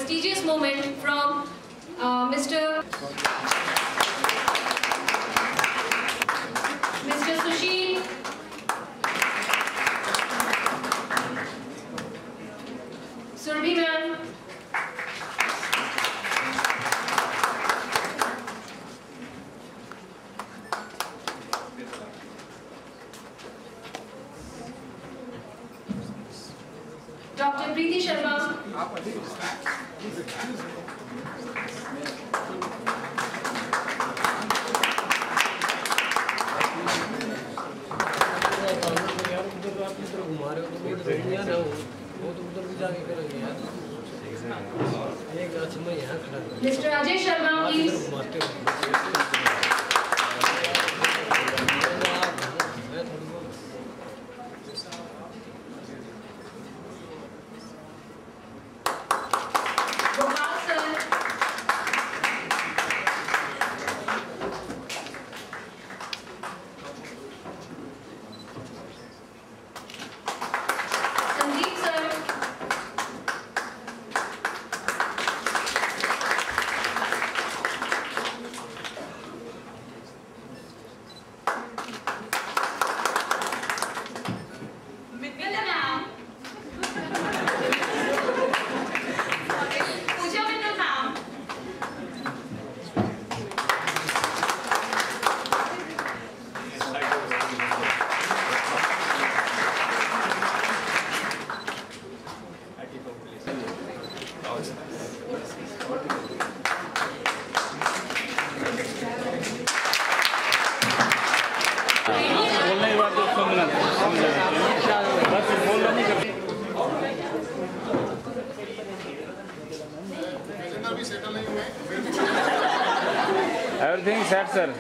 prestigious moment from Mr. Sushil Surbhiman, Dr. Preeti Sharma, Mr. Ajay Sharma, please. Gopal sir. Sandeep sir. Everything set, sir.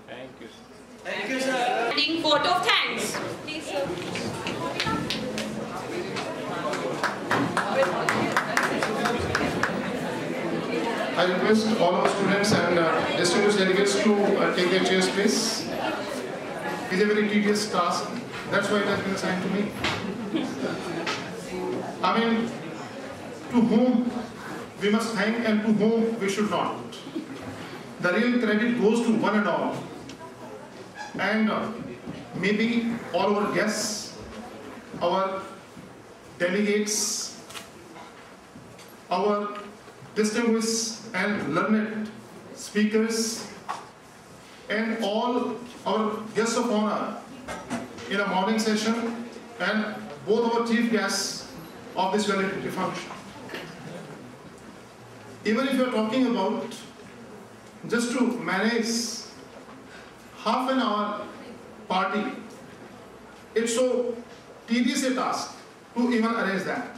Thank you. Thank you, sir. Taking vote of thanks. Please, sir. I request all our students and distinguished delegates to take their chairs, please. It is a very tedious task. That's why it has been assigned to me. I mean, to whom we must thank and to whom we should not. The real credit goes to one and all. And maybe all our guests, our delegates, our distinguished and learned speakers, and all our guests of honor in a morning session, and both our chief guests of this valedictory function. Even if you are talking about just to manage half an hour party, it's so tedious a task to even arrange that.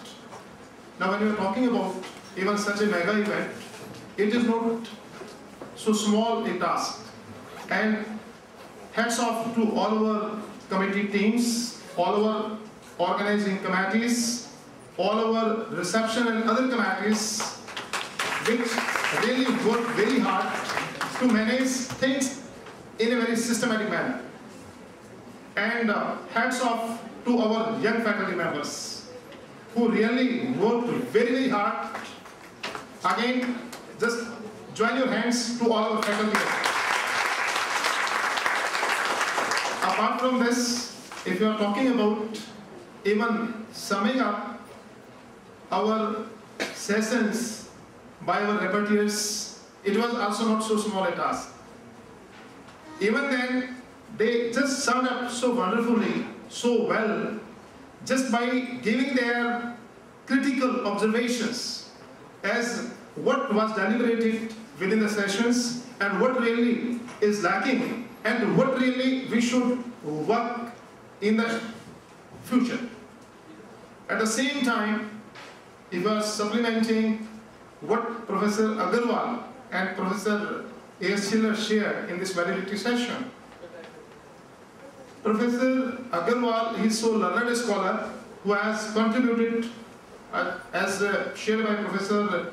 Now when you are talking about even such a mega event, it is not so small a task. And hats off to all our committee teams, all our organizing committees, all our reception and other committees, which really work very hard to manage things in a very systematic manner. And hats off to our young faculty members who really worked very, very hard. Again, just join your hands to all our faculty. Apart from this, if you are talking about even summing up our sessions by our repetitors, it was also not so small a task. Even then, they just summed up so wonderfully, so well, just by giving their critical observations as what was deliberated within the sessions and what really is lacking and what really we should work in the future. At the same time, if you are supplementing what Professor Agarwal and Professor A.S. Schiller shared in this validity session, Professor Agarwal is so learned a scholar who has contributed, as shared by Professor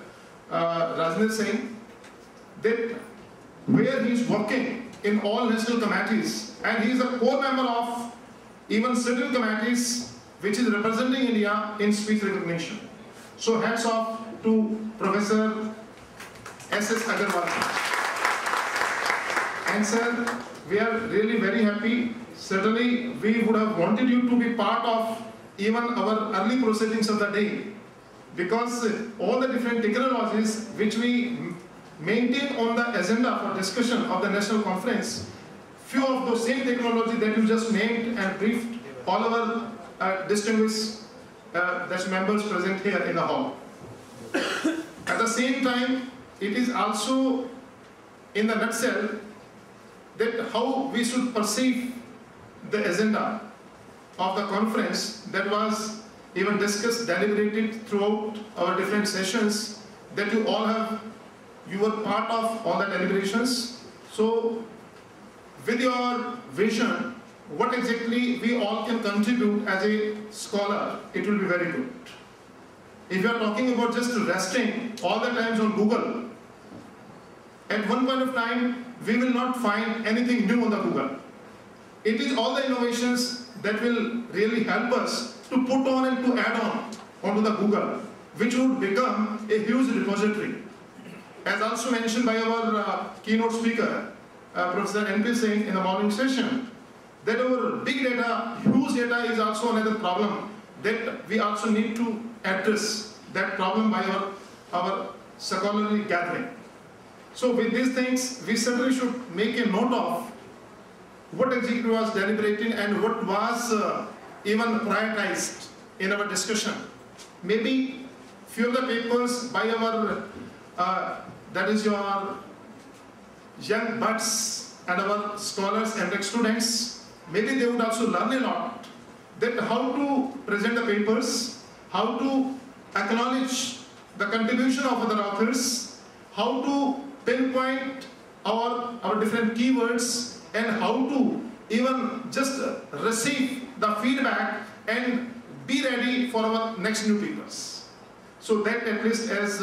Rajneet Singh, that where he is working in all national committees, and he is a core member of even certain committees which is representing India in speech recognition. So hats off to Professor S.S. Agarwal. And sir, we are really very happy. Certainly, we would have wanted you to be part of even our early proceedings of the day, because all the different technologies which we maintain on the agenda for discussion of the national conference, few of those same technology that you just named and briefed all our distinguished members present here in the hall. At the same time, it is also in the nutshell that how we should perceive the agenda of the conference that was even discussed, deliberated throughout our different sessions, that you all have, you were part of all the deliberations. So with your vision, what exactly we all can contribute as a scholar, it will be very good. If you are talking about just resting all the times on Google, at one point of time, we will not find anything new on the Google. It is all the innovations that will really help us to put on and to add on onto the Google, which would become a huge repository. As also mentioned by our keynote speaker, Professor N.P. Singh in the morning session, that our big data, huge data is also another problem that we also need to address that problem by our scholarly gathering. So with these things, we certainly should make a note of what exactly was deliberated and what was even prioritized in our discussion. Maybe few of the papers by our, that is your young buds and our scholars and students, maybe they would also learn a lot that how to present the papers, how to acknowledge the contribution of other authors, how to pinpoint our different keywords, and how to even just receive the feedback and be ready for our next new papers. So that at least as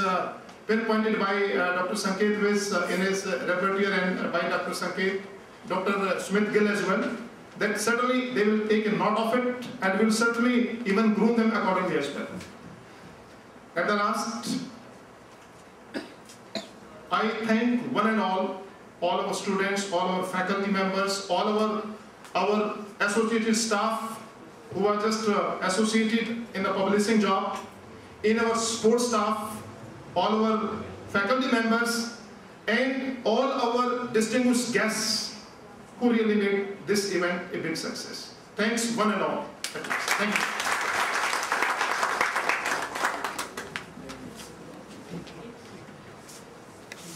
pinpointed by Dr. Sanket in his repertoire and by Dr. Sanket, Dr. Sumit Gill as well, that certainly they will take a note of it and will certainly even groom them accordingly as well. At the last, I thank one and all our students, all our faculty members, all our associated staff who are just associated in the publishing job, in our sports staff, all our faculty members, and all our distinguished guests who really made this event a big success. Thanks one and all. Thank you.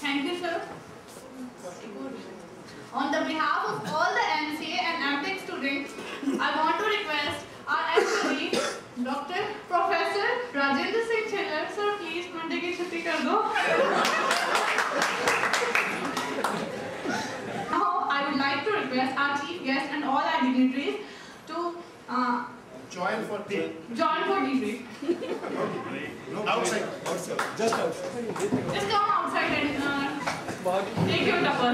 Thank you, sir. On the behalf of all the MCA and MTech students, I want to request our SOE, Dr. Professor Rajendra Singh Chhillar, sir, please Monday ki chutti kar do. Now, I would like to request our chief guest and all our dignitaries to Join for tea. join for debrief. Outside. Just outside. Just come outside and take your tupper.